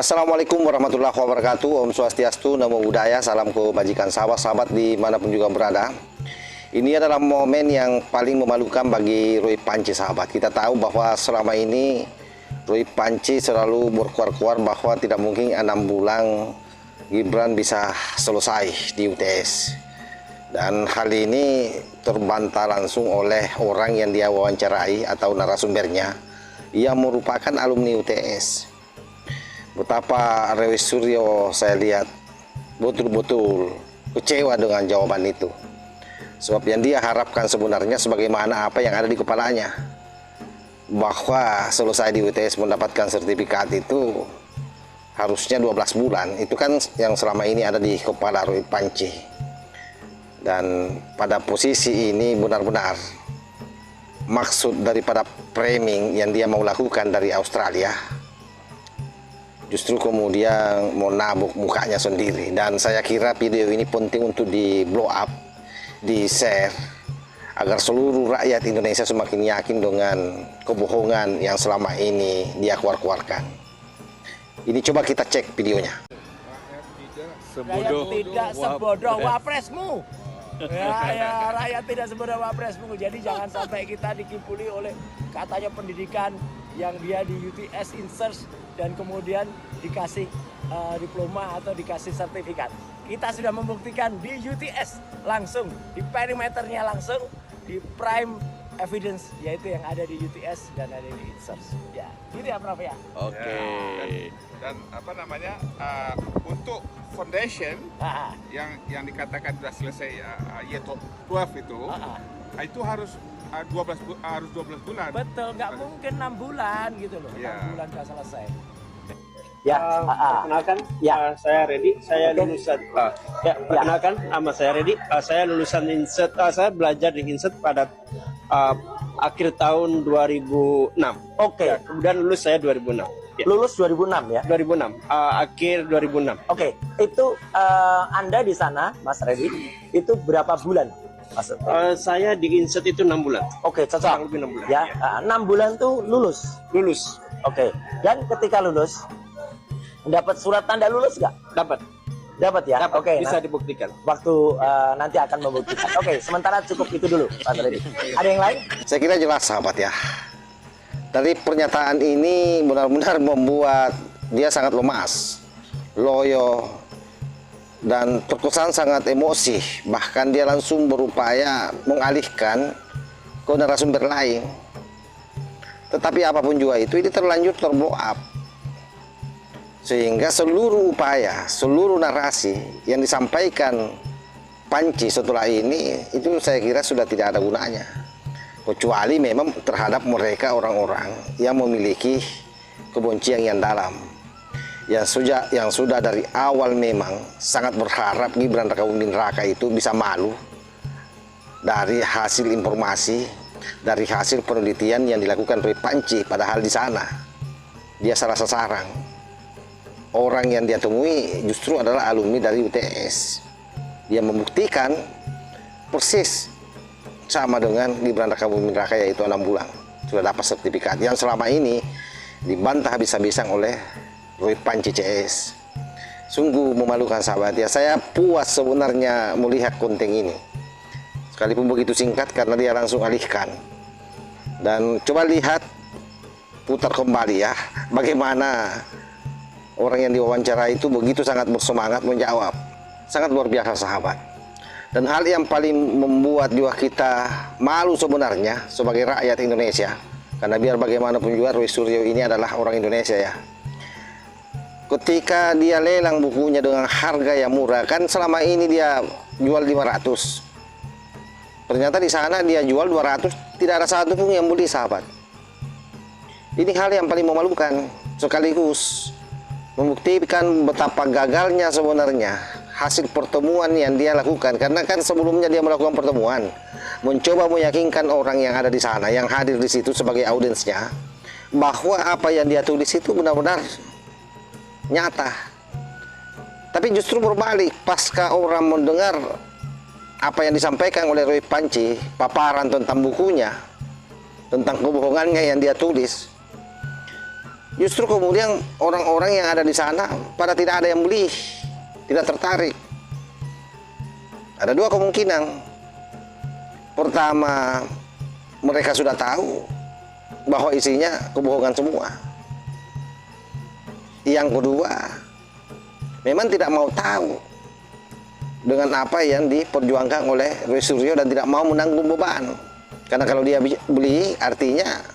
Assalamualaikum warahmatullahi wabarakatuh. Om Swastiastu, Namo Buddhaya, salam kebajikan sahabat-sahabat dimanapun juga berada. Ini adalah momen yang paling memalukan bagi Roy Panci, sahabat. Kita tahu bahwa selama ini Roy Panci selalu berkuar-kuar bahwa tidak mungkin 6 bulan Gibran bisa selesai di UTS. Dan hal ini terbantah langsung oleh orang yang dia wawancarai atau narasumbernya yang merupakan alumni UTS. Betapa Rewi Suryo saya lihat betul-betul kecewa dengan jawaban itu. Sebab yang dia harapkan sebenarnya sebagaimana apa yang ada di kepalanya, bahwa selesai di UTS mendapatkan sertifikat itu harusnya 12 bulan. Itu kan yang selama ini ada di kepala Roy Panci. Dan pada posisi ini benar-benar maksud daripada framing yang dia mau lakukan dari Australia justru kemudian mau nabuk mukanya sendiri. Dan saya kira video ini penting untuk di blow up, di share, agar seluruh rakyat Indonesia semakin yakin dengan kebohongan yang selama ini dia keluarkan. Ini coba kita cek videonya. Rakyat tidak sebodoh wapresmu. Ya, rakyat tidak sebodoh wapresmu. Jadi jangan sampai kita dikipuli oleh katanya pendidikan yang dia di UTS insert dan kemudian dikasih diploma atau dikasih sertifikat. Kita sudah membuktikan di UTS langsung, di perimeternya langsung, di prime evidence, yaitu yang ada di UTS dan ada di insert. Ya, gitu ya Prof ya. Oke. Dan apa namanya, untuk foundation yang dikatakan sudah selesai year 12 itu harus 12 bulan. Betul, nggak mungkin 6 bulan gitu loh. Ya. 6 bulan nggak selesai. Ya, perkenalkan, saya Redi, saya lulusan. Perkenalkan, nama saya Redi, saya lulusan Insert. Saya belajar di Insert pada akhir tahun 2006. Oke. Ya, kemudian lulus saya 2006. Ya. Lulus 2006 ya? 2006, akhir 2006. Oke, itu Anda di sana, Mas Redi, itu berapa bulan? Saya di Insert itu 6 bulan. Oke, cocok. Kurang lebih 6 bulan. Ya, 6 bulan tuh lulus. Lulus. Oke, dan ketika lulus, dapat surat tanda lulus nggak? Dapat. Dapat ya? Dapat. Oke, Bisa dibuktikan. waktu nanti akan membuktikan. Oke, sementara cukup itu dulu, Mas Redi. Ada yang lain? Saya kira jelas, sahabat ya. Dari pernyataan ini benar-benar membuat dia sangat lemas, loyo, dan terkesan sangat emosi. Bahkan dia langsung berupaya mengalihkan ke narasumber lain. Tetapi apapun juga itu, ini terlanjur terblow up. Sehingga seluruh upaya, seluruh narasi yang disampaikan Panci setelah ini, itu saya kira sudah tidak ada gunanya. Kecuali memang terhadap mereka orang-orang yang memiliki kebencian yang dalam, yang sudah dari awal memang sangat berharap Gibran Rakabuming Raka itu bisa malu dari hasil informasi, dari hasil penelitian yang dilakukan oleh Panci. Padahal di sana dia salah sasaran. Orang yang dia temui justru adalah alumni dari UTS. Dia membuktikan persis sama dengan Gibran Rakabuming Raka, yaitu 6 bulan sudah dapat sertifikat, yang selama ini dibantah habis-habisan oleh Roy Panci CS. Sungguh memalukan, sahabat ya. Saya puas sebenarnya melihat konten ini, sekalipun begitu singkat karena dia langsung alihkan. Dan coba lihat, putar kembali ya, bagaimana orang yang diwawancara itu begitu sangat bersemangat menjawab. Sangat luar biasa, sahabat. Dan hal yang paling membuat juga kita malu sebenarnya sebagai rakyat Indonesia, karena biar bagaimanapun juga Roy Suryo ini adalah orang Indonesia ya. Ketika dia lelang bukunya dengan harga yang murah, kan selama ini dia jual 500. Ternyata di sana dia jual 200, tidak ada satu pun yang beli, sahabat. Ini hal yang paling memalukan, sekaligus membuktikan betapa gagalnya sebenarnya hasil pertemuan yang dia lakukan. Karena kan sebelumnya dia melakukan pertemuan, mencoba meyakinkan orang yang ada di sana, yang hadir di situ sebagai audiensnya, bahwa apa yang dia tulis itu benar-benar nyata. Tapi justru berbalik, pasca orang mendengar apa yang disampaikan oleh Roy Panci, paparan tentang bukunya, tentang kebohongannya yang dia tulis, Justru kemudian orang-orang yang ada di sana pada tidak ada yang beli, tidak tertarik. Ada dua kemungkinan. Pertama, mereka sudah tahu bahwa isinya kebohongan semua. Yang kedua, memang tidak mau tahu dengan apa yang diperjuangkan oleh Roy Suryo dan tidak mau menanggung beban. Karena kalau dia beli, artinya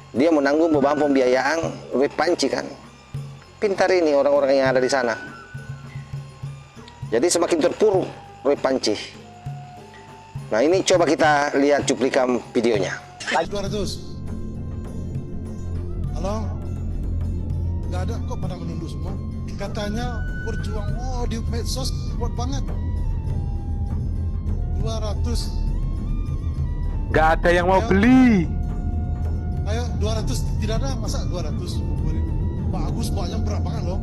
dia menanggung beban pembiayaan Roy Panci kan. Pintar ini orang-orang yang ada di sana. Jadi semakin terpuruk Roy Panci. Nah, ini coba kita lihat cuplikan videonya. 200. Halo? Nggak ada kok, pada menunduk semua. Katanya berjuang, di medsos kuat banget. 200. Nggak ada yang mau beli. Ayo 200, tidak ada, masa 200? Pak Agus banyak berat banget loh.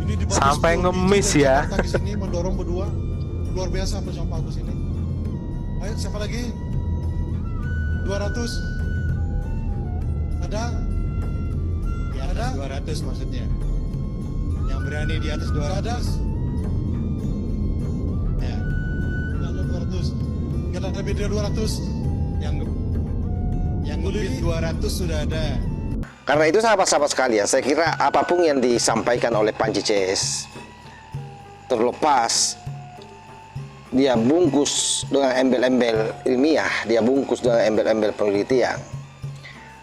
Ini di Sampai ngemis ya. Di sini mendorong berdua, luar biasa bersama Pak Agus ini. Ayo siapa lagi? 200. Ada? Di atas 200 maksudnya. Yang berani di atas 200. Ada? Ya. Nggak ada 200. Nggak ada lebih dari 200. Yang lebih 200 sudah ada. Karena itu sahabat-sahabat sekalian, saya kira apapun yang disampaikan oleh Panci CS, terlepas dia bungkus dengan embel-embel ilmiah, dia bungkus dengan embel-embel penelitian,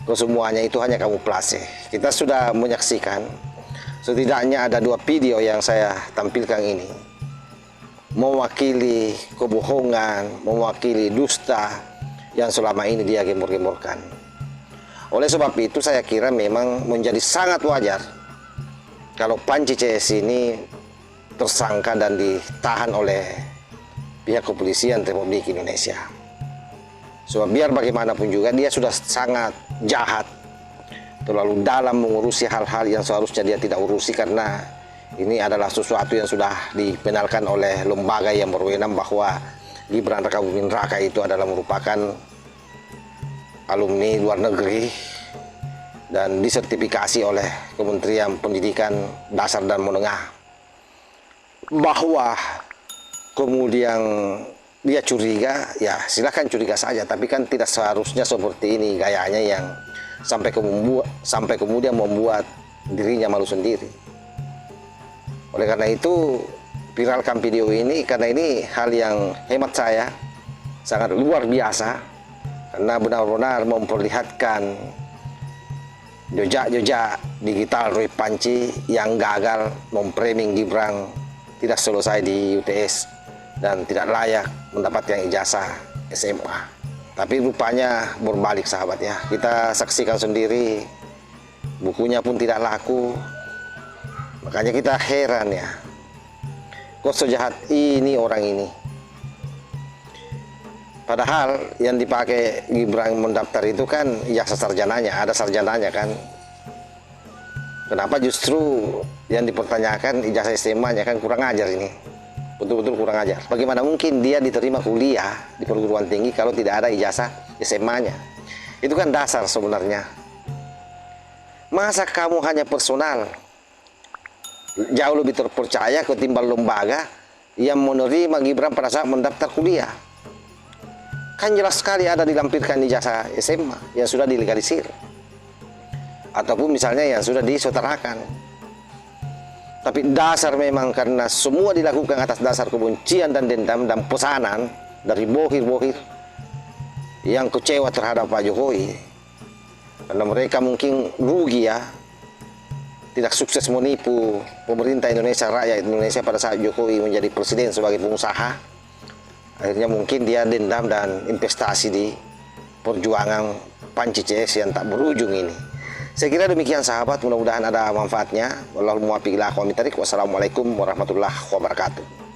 kesemuanya itu hanya kamuflase. Kita sudah menyaksikan setidaknya ada 2 video yang saya tampilkan ini, mewakili kebohongan, mewakili dusta yang selama ini dia gembor-gemborkan. Oleh sebab itu saya kira memang menjadi sangat wajar kalau Panci CS ini tersangka dan ditahan oleh pihak kepolisian Republik Indonesia. Sebab biar bagaimanapun juga dia sudah sangat jahat, terlalu dalam mengurusi hal-hal yang seharusnya dia tidak urusi, karena ini adalah sesuatu yang sudah dipenalkan oleh lembaga yang berwenang bahwa Gibran Rakabuming Raka itu adalah merupakan alumni luar negeri dan disertifikasi oleh Kementerian Pendidikan Dasar dan Menengah. Bahwa kemudian dia curiga, ya silahkan curiga saja, tapi kan tidak seharusnya seperti ini gayanya yang sampai kemudian membuat dirinya malu sendiri. Oleh karena itu, viralkan video ini karena ini hal yang hemat saya sangat luar biasa, karena benar-benar memperlihatkan jejak-jejak digital Roy Panci yang gagal memframing Gibran tidak selesai di UTS dan tidak layak mendapatkan ijazah SMA. Tapi rupanya berbalik sahabat ya, kita saksikan sendiri, bukunya pun tidak laku. Makanya kita heran ya, kok sejahat ini orang ini. Padahal yang dipakai Gibran mendaftar itu kan ijazah sarjananya, ada sarjananya kan. Kenapa justru yang dipertanyakan ijazah SMA-nya? Kan kurang ajar ini, betul-betul kurang ajar. Bagaimana mungkin dia diterima kuliah di perguruan tinggi kalau tidak ada ijazah SMA-nya? Itu kan dasar sebenarnya. Masa kamu hanya personal jauh lebih terpercaya ketimbang lembaga yang menerima Gibran pada saat mendaftar kuliah? Kan jelas sekali ada dilampirkan ijazah SMA yang sudah dilegalisir, ataupun misalnya yang sudah disodarakan. Tapi dasar memang karena semua dilakukan atas dasar kebencian dan dendam dan pesanan dari bohir-bohir yang kecewa terhadap Pak Jokowi. Karena mereka mungkin rugi ya, tidak sukses menipu pemerintah Indonesia, rakyat Indonesia pada saat Jokowi menjadi presiden sebagai pengusaha. Akhirnya mungkin dia dendam dan investasi di perjuangan Panci CS yang tak berujung ini. Saya kira demikian sahabat, mudah-mudahan ada manfaatnya. Wassalamualaikum warahmatullahi wabarakatuh.